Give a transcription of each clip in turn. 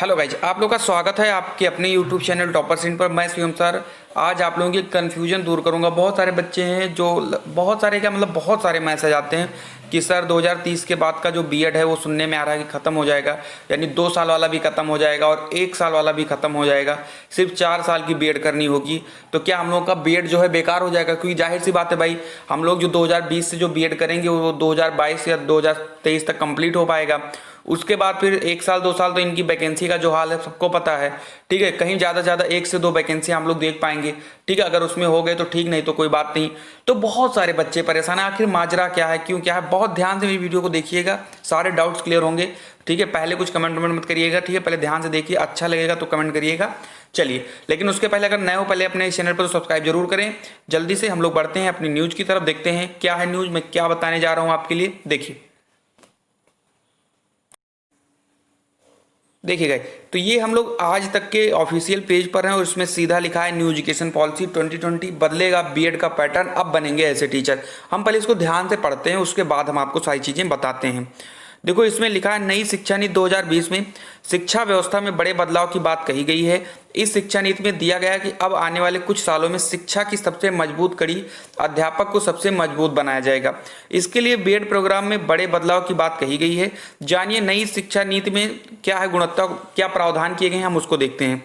Hello guys, आप लोग का स्वागत है आपके अपने यूट्यूब चैनल टॉपर सिंह पर। मैं शिवम सर आज आप लोगों की कन्फ्यूजन दूर करूंगा। बहुत सारे बच्चे हैं जो बहुत सारे क्या मतलब बहुत सारे मैसेज आते हैं कि सर 2030 के बाद का जो बीएड है वो सुनने में आ रहा है कि ख़त्म हो जाएगा, यानी 2 साल वाला भी ख़त्म हो जाएगा और 1 साल वाला भी ख़त्म हो जाएगा, सिर्फ 4 साल की बीएड करनी होगी। तो क्या हम लोग का बीएड जो है बेकार हो जाएगा? क्योंकि जाहिर सी बात है भाई, हम लोग जो 2020 से जो बीएड करेंगे वो 2022 या 2023 तक कंप्लीट हो पाएगा। उसके बाद फिर 1 साल 2 साल तो इनकी वैकेंसी का जो हाल है सबको पता है, ठीक है। कहीं ज़्यादा से ज़्यादा 1 से 2 वैकेंसी हम लोग देख पाएंगे, ठीक है। अगर उसमें हो गए तो ठीक, नहीं तो कोई बात नहीं। तो बहुत सारे बच्चे परेशान है, आखिर माजरा क्या है, क्यों क्या है। बहुत ध्यान से मेरी वीडियो को देखिएगा, सारे डाउट्स क्लियर होंगे, ठीक है। पहले कुछ कमेंट मत करिएगा, ठीक है। पहले ध्यान से देखिए, अच्छा लगेगा तो कमेंट करिएगा। चलिए, लेकिन उसके पहले अगर नए हो पहले अपने इस चैनल पर तो सब्सक्राइब जरूर करें। जल्दी से हम लोग बढ़ते हैं अपनी न्यूज़ की तरफ, देखते हैं क्या है न्यूज़, मैं क्या बताने जा रहा हूँ आपके लिए। देखिए तो ये हम लोग आज तक के ऑफिशियल पेज पर हैं और इसमें सीधा लिखा है न्यू एजुकेशन पॉलिसी 2020 बदलेगा बीएड का पैटर्न, अब बनेंगे ऐसे टीचर। हम पहले इसको ध्यान से पढ़ते हैं, उसके बाद हम आपको सारी चीज़ें बताते हैं। देखो इसमें लिखा है नई शिक्षा नीति 2020 में शिक्षा व्यवस्था में बड़े बदलाव की बात कही गई है। इस शिक्षा नीति में दिया गया है कि अब आने वाले कुछ सालों में शिक्षा की सबसे मजबूत कड़ी अध्यापक को सबसे मजबूत बनाया जाएगा। इसके लिए बीएड प्रोग्राम में बड़े बदलाव की बात कही गई है। जानिए नई शिक्षा नीति में क्या है, गुणवत्ता क्या प्रावधान किए गए हैं, हम उसको देखते हैं।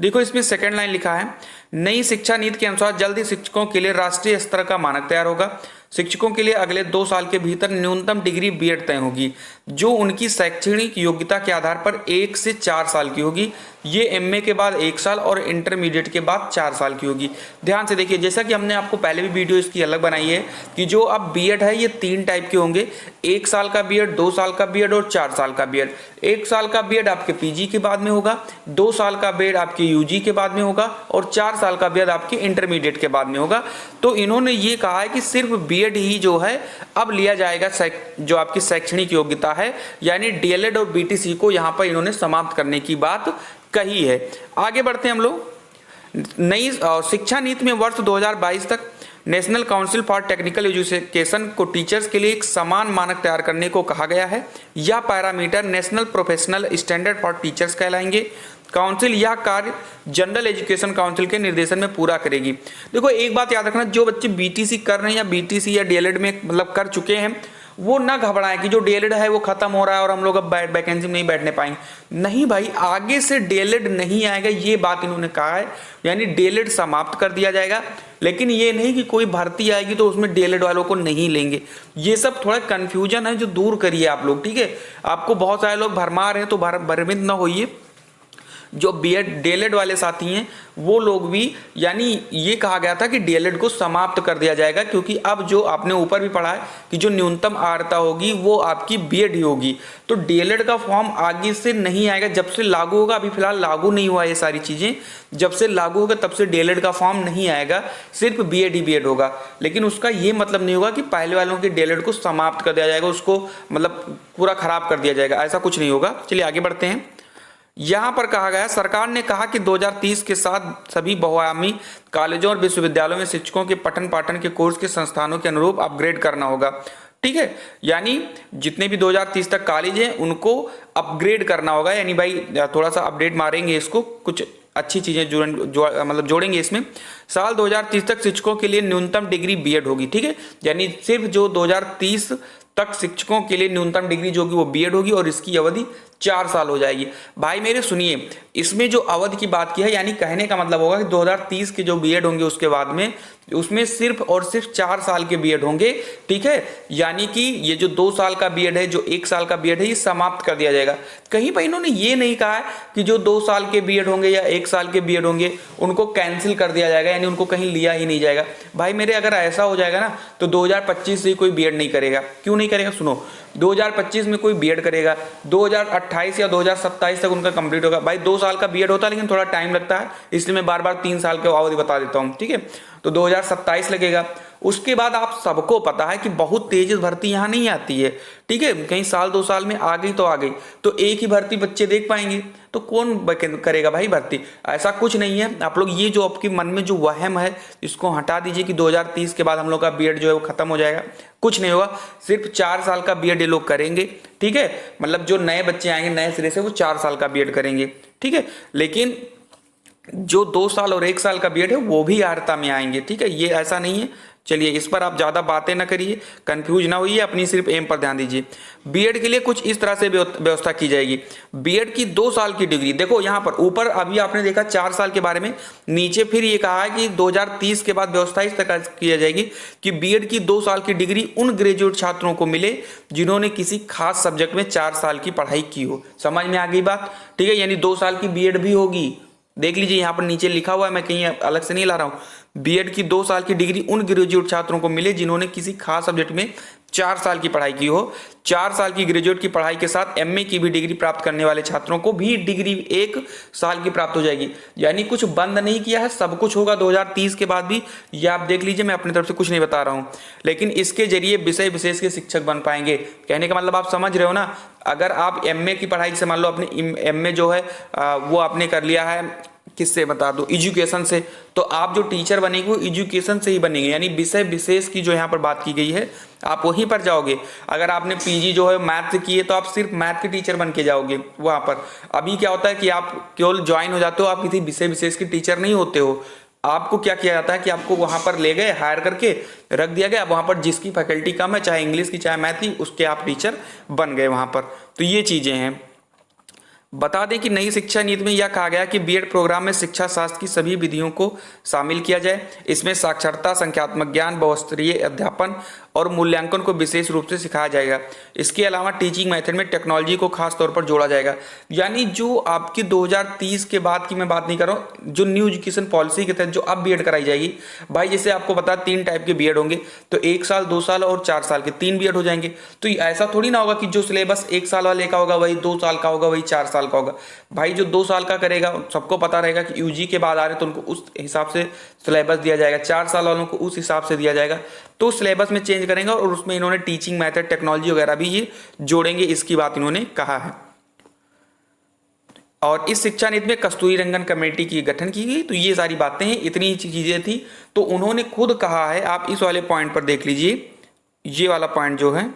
देखो इसमें सेकंड लाइन लिखा है नई शिक्षा नीति के अनुसार जल्द ही शिक्षकों के लिए राष्ट्रीय स्तर का मानक तैयार होगा। शिक्षकों के लिए अगले 2 साल के भीतर न्यूनतम डिग्री बीएड तय होगी, जो उनकी शैक्षणिक योग्यता के आधार पर 1 से 4 साल की होगी। ये एमए के बाद 1 साल और इंटरमीडिएट के बाद 4 साल की होगी। ध्यान से देखिए, जैसा कि हमने आपको पहले भी वीडियो इसकी अलग बनाई है कि जो अब बीएड है ये 3 टाइप के होंगे, 1 साल का बीएड, 2 साल का बीएड और 4 साल का बीएड। 1 साल का बीएड आपके पीजी के बाद में होगा, 2 साल का बीएड आपके यूजी के बाद में होगा और 4 साल का बीएड आपके इंटरमीडिएट के बाद में होगा। तो इन्होंने ये कहा है कि सिर्फ बीएड ही जो है अब लिया जाएगा, जो आपकी शैक्षणिक योग्यता है, यानी डीएलएड और बीटीसी को यहां पर इन्होंने समाप्त करने की बात कही है। आगे बढ़ते हैं हम लोग। नई शिक्षा नीति में वर्ष 2022 तक national council for technical education को टीचर्स के लिए एक समान मानक तैयार करने को कहा गया है। यह parameter national professional standard for teachers कहलाएंगे। काउंसिल यह कार्य जनरल एजुकेशन काउंसिल के निर्देशन में पूरा करेगी। देखो एक बात याद रखना, जो बच्चे बीटीसी कर रहे हैं या बीटीसी या डीएलएड में मतलब कर चुके हैं वो ना घबराएं कि जो डीएलएड है वो खत्म हो रहा है और हम लोग अब वैकेंसी में नहीं बैठने पाएंगे। नहीं भाई, आगे से डीएलएड नहीं आएगा, ये बात इन्होंने कहा है, यानी डीएलएड समाप्त कर दिया जाएगा। लेकिन ये नहीं कि कोई भर्ती आएगी तो उसमें डीएलएड वालों को नहीं लेंगे। ये सब थोड़ा कंफ्यूजन है जो दूर करिए आप लोग, ठीक है। आपको बहुत सारे लोग भरमा रहे हैं तो भ्रमित ना होइए। जो बीएड डीएलएड वाले साथी हैं वो लोग भी, यानी ये कहा गया था कि डीएलएड को समाप्त कर दिया जाएगा, क्योंकि अब जो आपने ऊपर भी पढ़ा है कि जो न्यूनतम आर्हता होगी वो आपकी बीएड ही होगी। तो डीएलएड का फॉर्म आगे से नहीं आएगा, जब से लागू होगा। अभी फिलहाल लागू नहीं हुआ ये सारी चीजें, जब से लागू होगा तब से डीएलएड का फॉर्म नहीं आएगा, सिर्फ बीएड ही बीएड होगा। लेकिन उसका ये मतलब नहीं होगा कि पहले वालों के डीएलएड को समाप्त कर दिया जाएगा, उसको मतलब पूरा खराब कर दिया जाएगा, ऐसा कुछ नहीं होगा। चलिए आगे बढ़ते हैं। यहां पर कहा गया सरकार ने कहा कि 2030 के साथ सभी बहुआयामी कॉलेजों और विश्वविद्यालयों में शिक्षकों के पठन पाठन के कोर्स के संस्थानों के अनुरूप अपग्रेड करना होगा, ठीक है। यानी जितने भी 2030 तक कॉलेज हैं उनको अपग्रेड करना होगा, यानी भाई थोड़ा सा अपडेट मारेंगे इसको, कुछ अच्छी चीजें मतलब जोड़ेंगे इसमें। साल 2030 तक शिक्षकों के लिए न्यूनतम डिग्री बीएड होगी, ठीक है। यानी सिर्फ जो 2030 तक शिक्षकों के लिए न्यूनतम डिग्री जो होगी वो बीएड होगी और इसकी अवधि 4 साल हो जाएगी। भाई मेरे सुनिए, इसमें जो अवधि की बात की है, यानी कहने का मतलब होगा कि 2030 के जो बीएड होंगे उसके बाद में उसमें सिर्फ और सिर्फ 4 साल के बीएड होंगे, ठीक है। यानी कि ये जो 2 साल का बीएड है, जो 1 साल का बीएड है, ये समाप्त कर दिया जाएगा। कहीं पर इन्होंने ये नहीं कहा है कि जो 2 साल के बीएड होंगे या 1 साल के बीएड होंगे उनको कैंसिल कर दिया जाएगा, यानी उनको कहीं लिया ही नहीं जाएगा। भाई मेरे अगर ऐसा हो जाएगा ना तो 2025 से कोई बीएड नहीं करेगा। क्यों नहीं करेगा? सुनो, 2025 में कोई बीएड करेगा, 2028 या 2027 तक उनका कंप्लीट होगा। भाई 2 साल का बीएड होता है लेकिन थोड़ा टाइम लगता है, इसलिए मैं बार बार 3 साल के अवधि बता देता हूँ, ठीक है। तो 2027 लगेगा उसके बाद आप सबको पता है कि बहुत तेज भर्ती यहाँ नहीं आती है, ठीक है, कहीं साल 2 साल में आ गई तो आ गई, तो एक ही भर्ती बच्चे देख पाएंगे, तो कौन करेगा भाई भर्ती? ऐसा कुछ नहीं है। आप लोग ये जो आपके मन में जो वहम है इसको हटा दीजिए कि 2030 के बाद हम लोग का बीएड जो है वो खत्म हो जाएगा। कुछ नहीं होगा, सिर्फ 4 साल का बीएड ये लोग करेंगे, ठीक है, मतलब जो नए बच्चे आएंगे नए सिरे से वो 4 साल का बीएड करेंगे, ठीक है, लेकिन जो 2 साल और 1 साल का बीएड है वो भी आर्ता में आएंगे, ठीक है, ये ऐसा नहीं है। चलिए इस पर आप ज़्यादा बातें ना करिए, कंफ्यूज ना होइए, अपनी सिर्फ एम पर ध्यान दीजिए। बीएड के लिए कुछ इस तरह से व्यवस्था की जाएगी। बीएड की 2 साल की डिग्री, देखो यहाँ पर ऊपर अभी आपने देखा 4 साल के बारे में, नीचे फिर ये कहा है कि 2030 के बाद व्यवस्था इस तरह की जाएगी कि बीएड की 2 साल की डिग्री उन ग्रेजुएट छात्रों को मिले जिन्होंने किसी खास सब्जेक्ट में 4 साल की पढ़ाई की हो। समझ में आ गई बात? ठीक है, यानी 2 साल की बीएड भी होगी। देख लीजिए यहाँ पर नीचे लिखा हुआ है, मैं कहीं अलग से नहीं ला रहा हूँ। बीएड की 2 साल की डिग्री उन ग्रेजुएट छात्रों को मिले जिन्होंने किसी खास सब्जेक्ट में 4 साल की पढ़ाई की हो। 4 साल की ग्रेजुएट की पढ़ाई के साथ एमए की भी डिग्री प्राप्त करने वाले छात्रों को भी डिग्री 1 साल की प्राप्त हो जाएगी। यानी कुछ बंद नहीं किया है, सब कुछ होगा 2030 के बाद भी। ये आप देख लीजिए, मैं अपनी तरफ से कुछ नहीं बता रहा हूँ, लेकिन इसके जरिए विषय विशेष के शिक्षक बन पाएंगे। कहने का मतलब आप समझ रहे हो ना। अगर आप एमए की पढ़ाई से, मान लो अपने एमए जो है वो आपने कर लिया है किससे बता दो, एजुकेशन से, तो आप जो टीचर बनेंगे वो एजुकेशन से ही बनेंगे। यानी विषय विशेष की जो यहाँ पर बात की गई है आप वहीं पर जाओगे। अगर आपने पीजी जो है मैथ से की है तो आप सिर्फ मैथ के टीचर बन के जाओगे वहाँ पर। अभी क्या होता है कि आप केवल ज्वाइन हो जाते हो, आप किसी विषय विशेष के टीचर नहीं होते हो। आपको क्या किया जाता है कि आपको वहाँ पर ले गए, हायर करके रख दिया गया, वहाँ पर जिसकी फैकल्टी कम है, चाहे इंग्लिश की चाहे मैथ की, उसके आप टीचर बन गए वहाँ पर। तो ये चीज़ें हैं। बता दें कि नई शिक्षा नीति में यह कहा गया कि बीएड प्रोग्राम में शिक्षा शास्त्र की सभी विधियों को शामिल किया जाए। इसमें साक्षरता, संख्यात्मक ज्ञान, बहुस्तरीय अध्यापन और मूल्यांकन को विशेष रूप से सिखाया जाएगा। इसके अलावा टीचिंग मेथड में टेक्नोलॉजी को खास तौर पर जोड़ा जाएगा। यानी जो आपकी 2030 के बाद की मैं बात नहीं कर रहा हूँ, जो न्यू एजुकेशन पॉलिसी के तहत जो अब बीएड कराई जाएगी भाई, जैसे आपको पता 3 टाइप के बीएड होंगे, तो 1 साल, 2 साल और 4 साल के 3 बीएड हो जाएंगे। तो ऐसा थोड़ी ना होगा कि जो सिलेबस 1 साल वाले का होगा वही 2 साल का होगा, वही 4 साल का होगा। भाई जो 2 साल का करेगा सबको पता रहेगा कि यूजी के बाद आ रहे तो उनको उस हिसाब से सिलेबस दिया जाएगा, 4 साल वालों को उस हिसाब से दिया जाएगा। तो सिलेबस में चेंज करेंगे और उसमें इन्होंने टीचिंग मेथड, टेक्नोलॉजी वगैरह भी ये जोड़ेंगे, इसकी बात इन्होंने कहा है। और इस शिक्षा नीति में कस्तूरी रंगन कमेटी की गठन की गई। तो ये सारी बातें हैं, इतनी चीजें थी। तो उन्होंने खुद कहा है, आप इस वाले पॉइंट पर देख लीजिए, ये वाला पॉइंट जो है,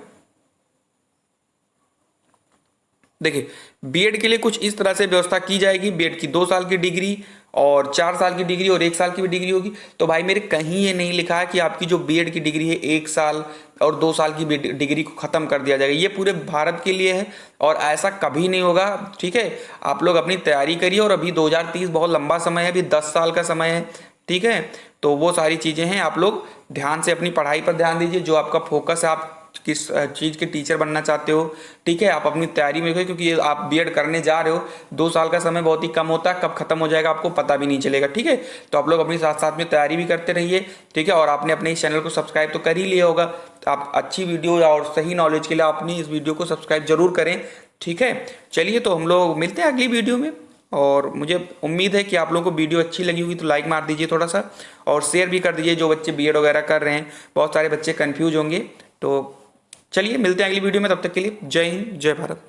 देखिए बीएड के लिए कुछ इस तरह से व्यवस्था की जाएगी। बीएड की 2 साल की डिग्री और 4 साल की डिग्री और 1 साल की भी डिग्री होगी। तो भाई मेरे कहीं ये नहीं लिखा है कि आपकी जो बीएड की डिग्री है 1 साल और 2 साल की डिग्री को खत्म कर दिया जाएगा। ये पूरे भारत के लिए है और ऐसा कभी नहीं होगा, ठीक है। आप लोग अपनी तैयारी करिए और अभी 2030 बहुत लंबा समय है, अभी 10 साल का समय है, ठीक है। तो वो सारी चीज़ें हैं, आप लोग ध्यान से अपनी पढ़ाई पर ध्यान दीजिए। जो आपका फोकस है, आप किस चीज़ के टीचर बनना चाहते हो, ठीक है, आप अपनी तैयारी में रखिए, क्योंकि ये आप बीएड करने जा रहे हो। 2 साल का समय बहुत ही कम होता है, कब खत्म हो जाएगा आपको पता भी नहीं चलेगा, ठीक है। तो आप लोग अपनी साथ साथ में तैयारी भी करते रहिए, ठीक है। और आपने अपने इस चैनल को सब्सक्राइब तो कर ही लिया होगा। आप अच्छी वीडियो और सही नॉलेज के लिए अपनी इस वीडियो को सब्सक्राइब जरूर करें, ठीक है। चलिए तो हम लोग मिलते हैं अगली वीडियो में, और मुझे उम्मीद है कि आप लोगों को वीडियो अच्छी लगी होगी, तो लाइक मार दीजिए थोड़ा सा, और शेयर भी कर दीजिए। जो बच्चे बीएड वगैरह कर रहे हैं, बहुत सारे बच्चे कंफ्यूज होंगे। तो चलिए मिलते हैं अगली वीडियो में, तब तक के लिए जय हिंद, जय भारत।